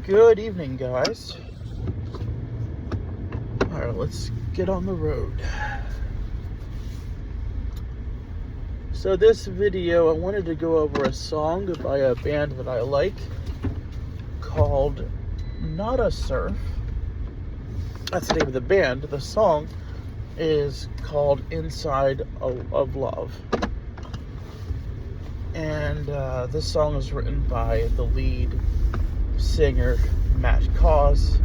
Good evening, guys. Alright, let's get on the road. So this video, I wanted to go over a song by a band that I like called Not a Surf. That's the name of the band. The song is called Inside of Love. And this song is written by the lead singer, Matt Caws,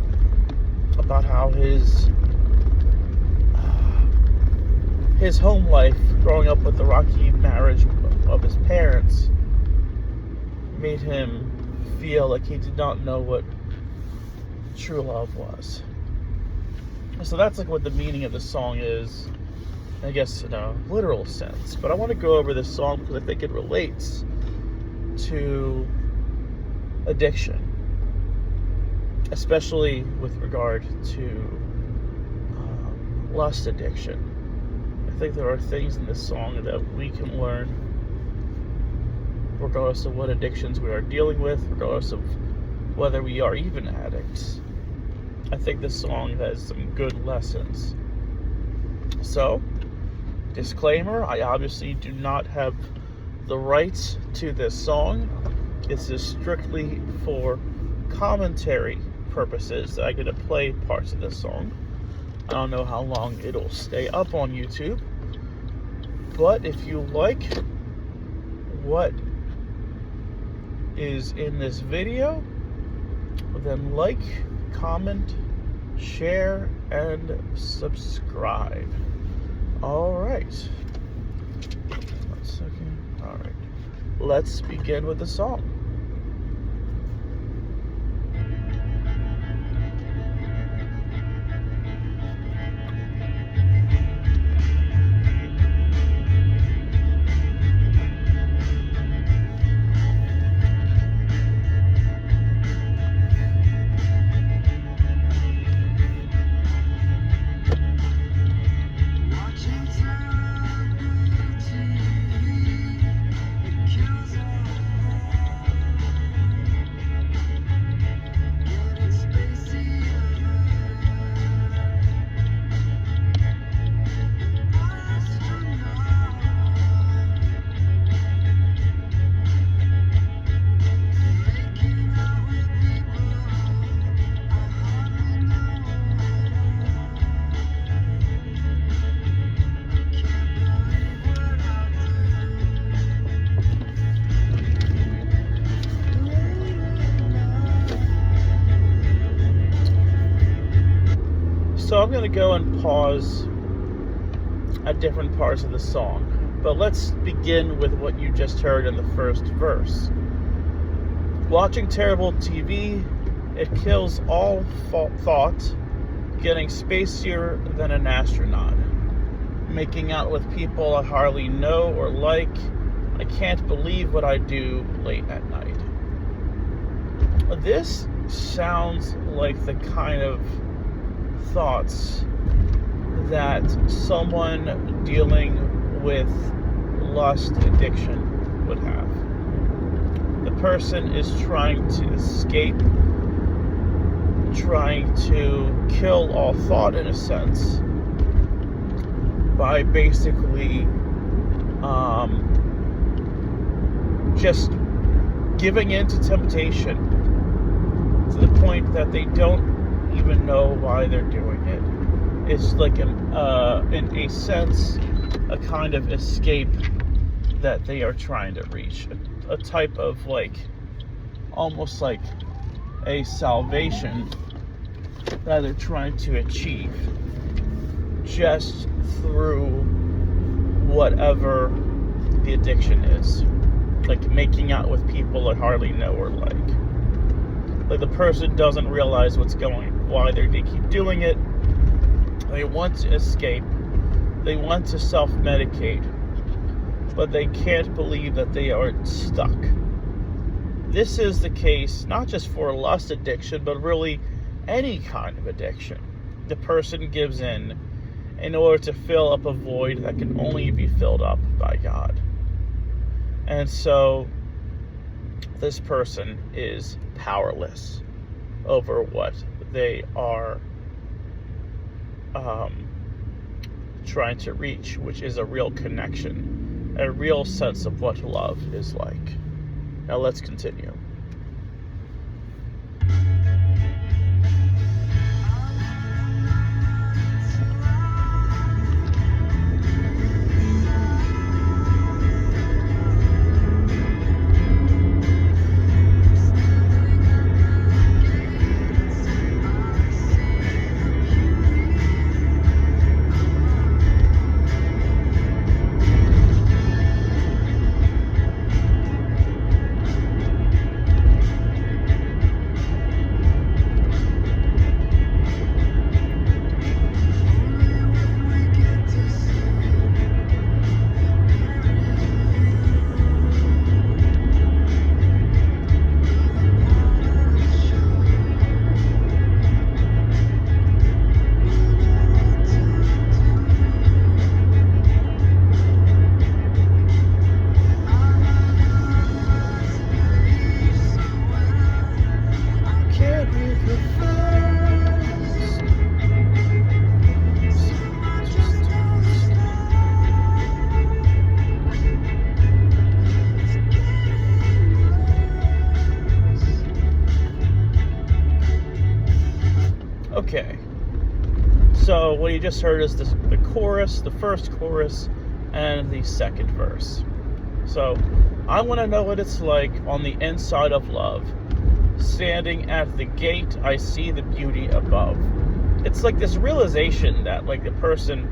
about how his home life growing up with the rocky marriage of his parents made him feel like he did not know what true love was. So that's like what the meaning of the song is, I guess, in a literal sense. But I want to go over this song because I think it relates to addiction, especially with regard to lust addiction. I think there are things in this song that we can learn regardless of what addictions we are dealing with, regardless of whether we are even addicts. I think this song has some good lessons. So, disclaimer, I obviously do not have the rights to this song. This is strictly for commentary purposes. I'm going to play parts of this song. I don't know how long it'll stay up on YouTube, but if you like what is in this video, then like, comment, share, and subscribe. Alright. 1 second. Alright. Let's begin with the song. So I'm going to go and pause at different parts of the song, but let's begin with what you just heard in the first verse. Watching terrible TV, it kills all thought, getting spacier than an astronaut, making out with people I hardly know or like, I can't believe what I do late at night. This sounds like the kind of thoughts that someone dealing with lust addiction would have. The person is trying to escape, trying to kill all thought in a sense by basically just giving in to temptation to the point that they don't even know why they're doing it. It's like in a sense, a kind of escape that they are trying to reach. A type of almost like a salvation that they're trying to achieve just through whatever the addiction is. Like making out with people I hardly know or like. Like the person doesn't realize why they keep doing it. They want to escape. They want to self-medicate. But they can't believe that they are stuck. This is the case not just for lust addiction, but really any kind of addiction. The person gives in order to fill up a void that can only be filled up by God. And so this person is powerless. over what they are trying to reach, which is a real connection, a real sense of what love is like. Now let's continue. Okay, so what you just heard is the chorus, the first chorus, and the second verse. So, I want to know what it's like on the inside of love. Standing at the gate, I see the beauty above. It's like this realization that, like, the person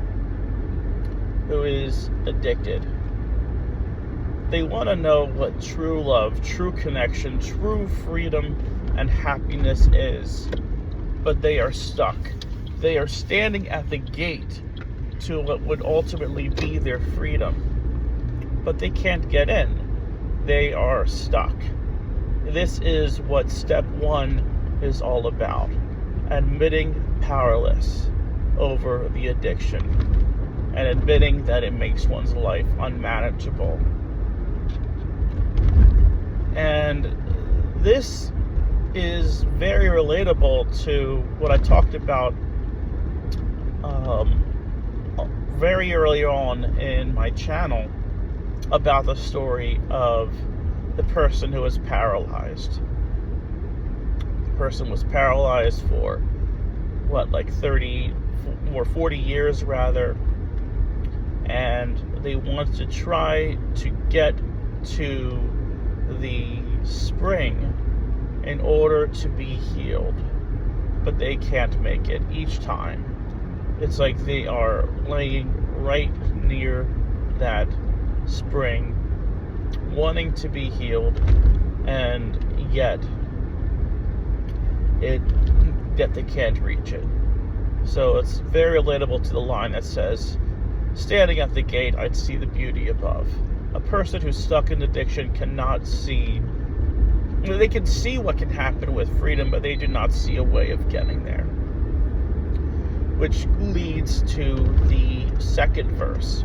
who is addicted, they want to know what true love, true connection, true freedom, and happiness is. But they are stuck. They are standing at the gate to what would ultimately be their freedom. But they can't get in. They are stuck. This is what step 1 is all about. Admitting powerless over the addiction. And admitting that it makes one's life unmanageable. And this is very relatable to what I talked about very early on in my channel about the story of the person who was paralyzed. The person was paralyzed for 30 or 40 years rather, and they wanted to try to get to the spring in order to be healed, but they can't make it each time. It's like they are laying right near that spring, wanting to be healed, and yet they can't reach it. So it's very relatable to the line that says, standing at the gate, I'd see the beauty above. A person who's stuck in addiction cannot see. They can see what can happen with freedom, but they do not see a way of getting there. Which leads to the second verse.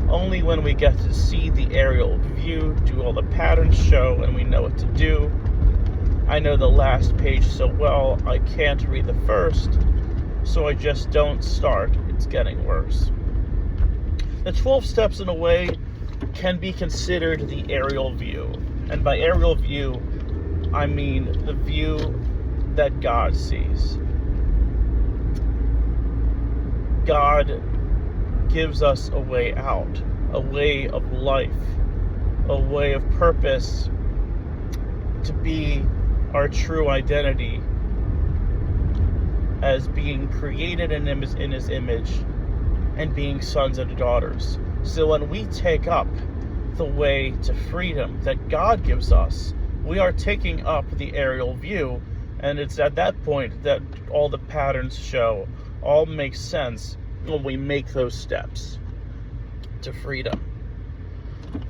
Only when we get to see the aerial view do all the patterns show and we know what to do. I know the last page so well, I can't read the first, so I just don't start. It's getting worse. The 12 steps, in a way, can be considered the aerial view. And by aerial view, I mean the view that God sees. God gives us a way out, a way of life, a way of purpose to be our true identity as being created in His image and being sons and daughters. So when we take up the way to freedom that God gives us, we are taking up the aerial view, and it's at that point that all the patterns show, all makes sense when we make those steps to freedom.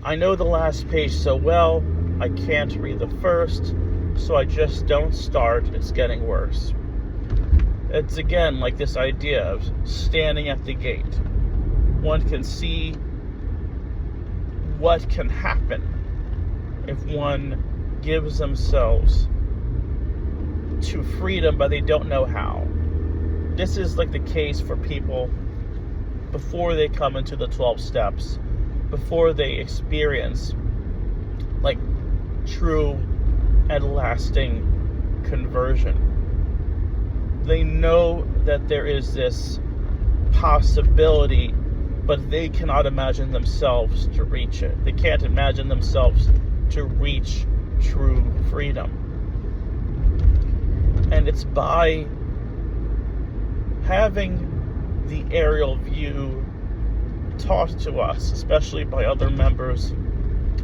I know the last page so well, I can't read the first, so I just don't start. It's getting worse. It's again like this idea of standing at the gate. One can see what can happen if one gives themselves to freedom, but they don't know how. This is like the case for people before they come into the 12 steps, before they experience like true and lasting conversion. They know that there is this possibility, but they cannot imagine themselves to reach it. They can't imagine themselves to reach true freedom. And it's by having the aerial view taught to us, especially by other members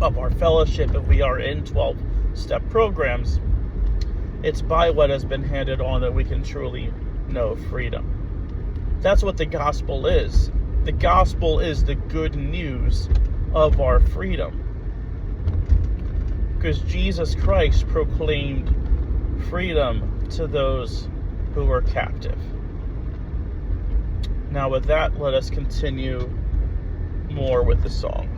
of our fellowship, if we are in 12-step programs, it's by what has been handed on that we can truly know freedom. That's what the gospel is. The gospel is the good news of our freedom. Because Jesus Christ proclaimed freedom to those who were captive. Now with that, let us continue more with the song.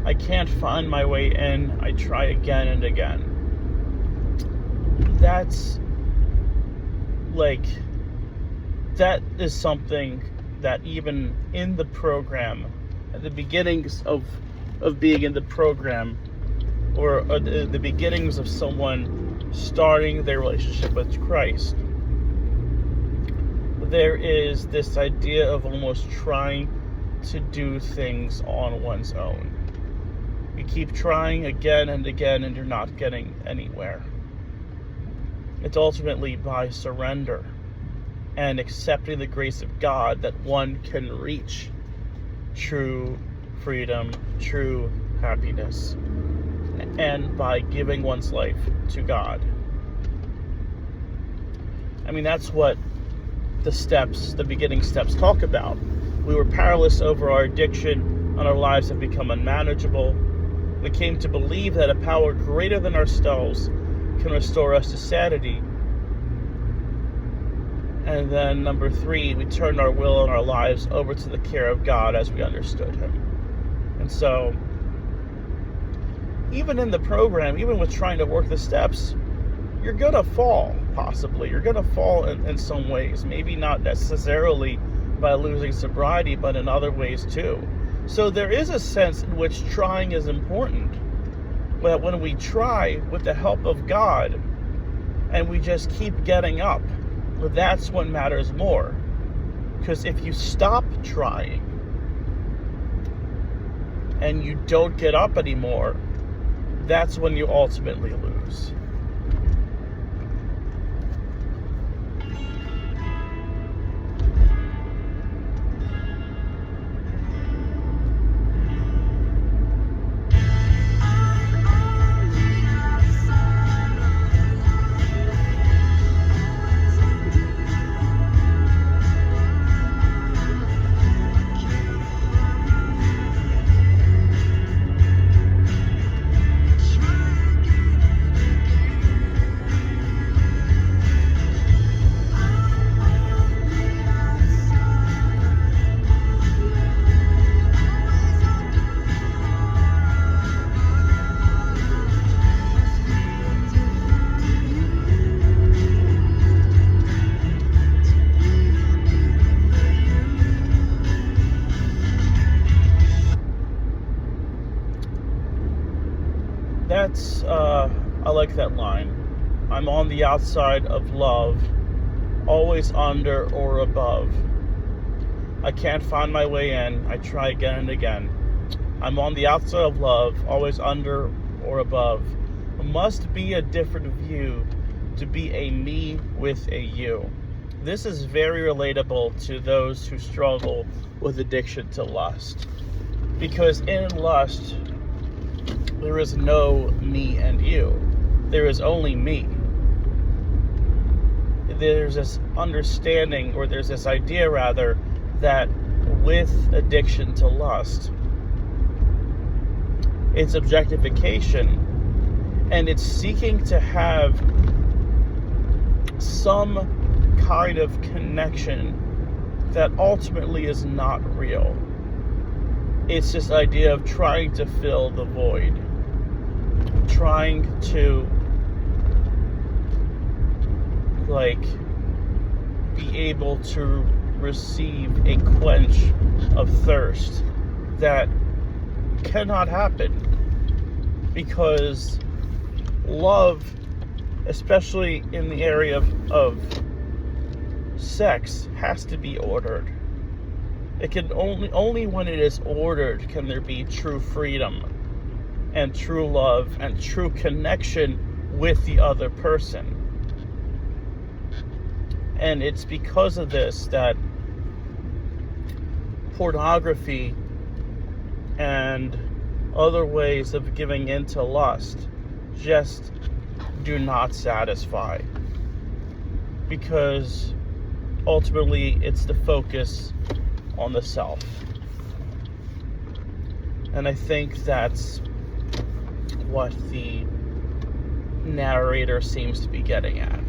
I can't find my way in. I try again and again. That is something that even in the program, at the beginnings of being in the program, or the beginnings of someone starting their relationship with Christ, there is this idea of almost trying to do things on one's own. You keep trying again and again, and you're not getting anywhere. It's ultimately by surrender and accepting the grace of God that one can reach true freedom, true happiness, and by giving one's life to God. I mean, that's what the beginning steps talk about. We were powerless over our addiction, and our lives have become unmanageable. We came to believe that a power greater than ourselves can restore us to sanity. And then number 3, we turned our will and our lives over to the care of God as we understood Him. And so, even in the program, even with trying to work the steps, you're going to fall, possibly. You're going to fall in some ways. Maybe not necessarily by losing sobriety, but in other ways too. So there is a sense in which trying is important. But when we try with the help of God and we just keep getting up, well, that's what matters more. Because if you stop trying and you don't get up anymore, that's when you ultimately lose. I like that line. I'm on the outside of love, always under or above. I can't find my way in. I try again and again. I'm on the outside of love, always under or above. Must be a different view to be a me with a you. This is very relatable to those who struggle with addiction to lust. Because in lust, there is no me and you. There is only me. There's this understanding, or there's this idea rather, that with addiction to lust, it's objectification, and it's seeking to have some kind of connection that ultimately is not real. It's this idea of trying to fill the void, trying to be able to receive a quench of thirst that cannot happen, because love, especially in the area of sex, has to be ordered. It can only when it is ordered can there be true freedom and true love and true connection with the other person. And it's because of this that pornography and other ways of giving into lust just do not satisfy, because ultimately it's the focus on the self. And I think that's what the narrator seems to be getting at.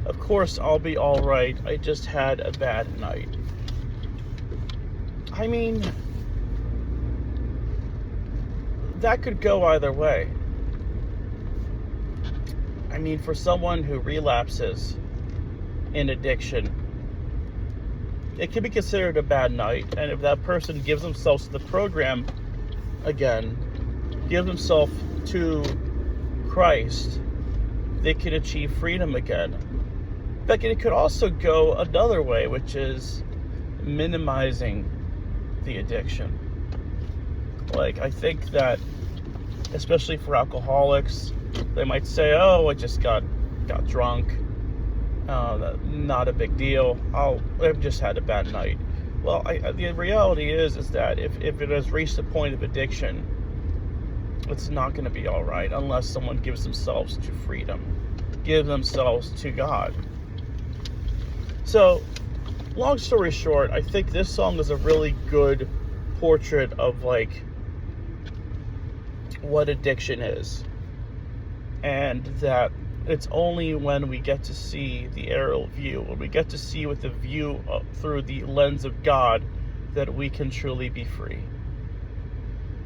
Of course, I'll be alright. I just had a bad night. I mean, that could go either way. I mean, for someone who relapses in addiction, it can be considered a bad night. And if that person gives themselves to the program again, gives themselves to Christ, they can achieve freedom again. But it could also go another way, which is minimizing the addiction. I think that, especially for alcoholics, they might say, "Oh, I just got drunk. Not a big deal. I've just had a bad night." Well, the reality is that if it has reached a point of addiction, it's not going to be all right unless someone gives themselves to freedom, give themselves to God. So, long story short, I think this song is a really good portrait of what addiction is, and that it's only when we get to see the aerial view, when we get to see with the view through the lens of God, that we can truly be free.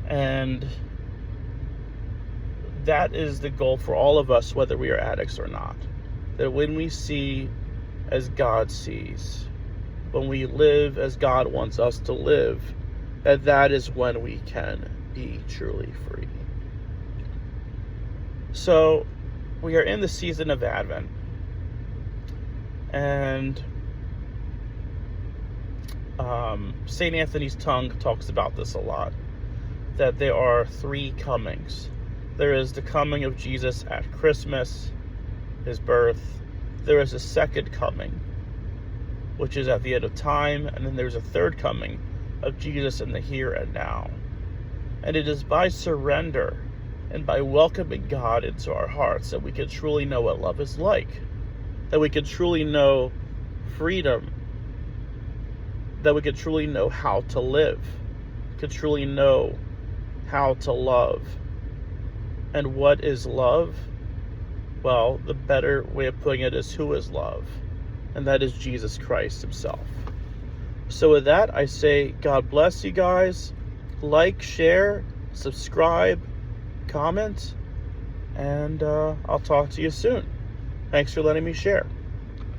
And that is the goal for all of us, whether we are addicts or not. That when we see as God sees, when we live as God wants us to live, that is when we can be truly free. So, we are in the season of Advent, and St. Anthony's tongue talks about this a lot, that there are three comings. There is the coming of Jesus at Christmas, his birth. There is a second coming, which is at the end of time, and then there's a third coming of Jesus in the here and now. And it is by surrender and by welcoming God into our hearts, that we can truly know what love is like, that we can truly know freedom, that we can truly know how to live, can truly know how to love. And what is love? Well, the better way of putting it is who is love, and that is Jesus Christ himself. So with that, I say God bless you guys. Like, share, subscribe, comment, and I'll talk to you soon. Thanks for letting me share.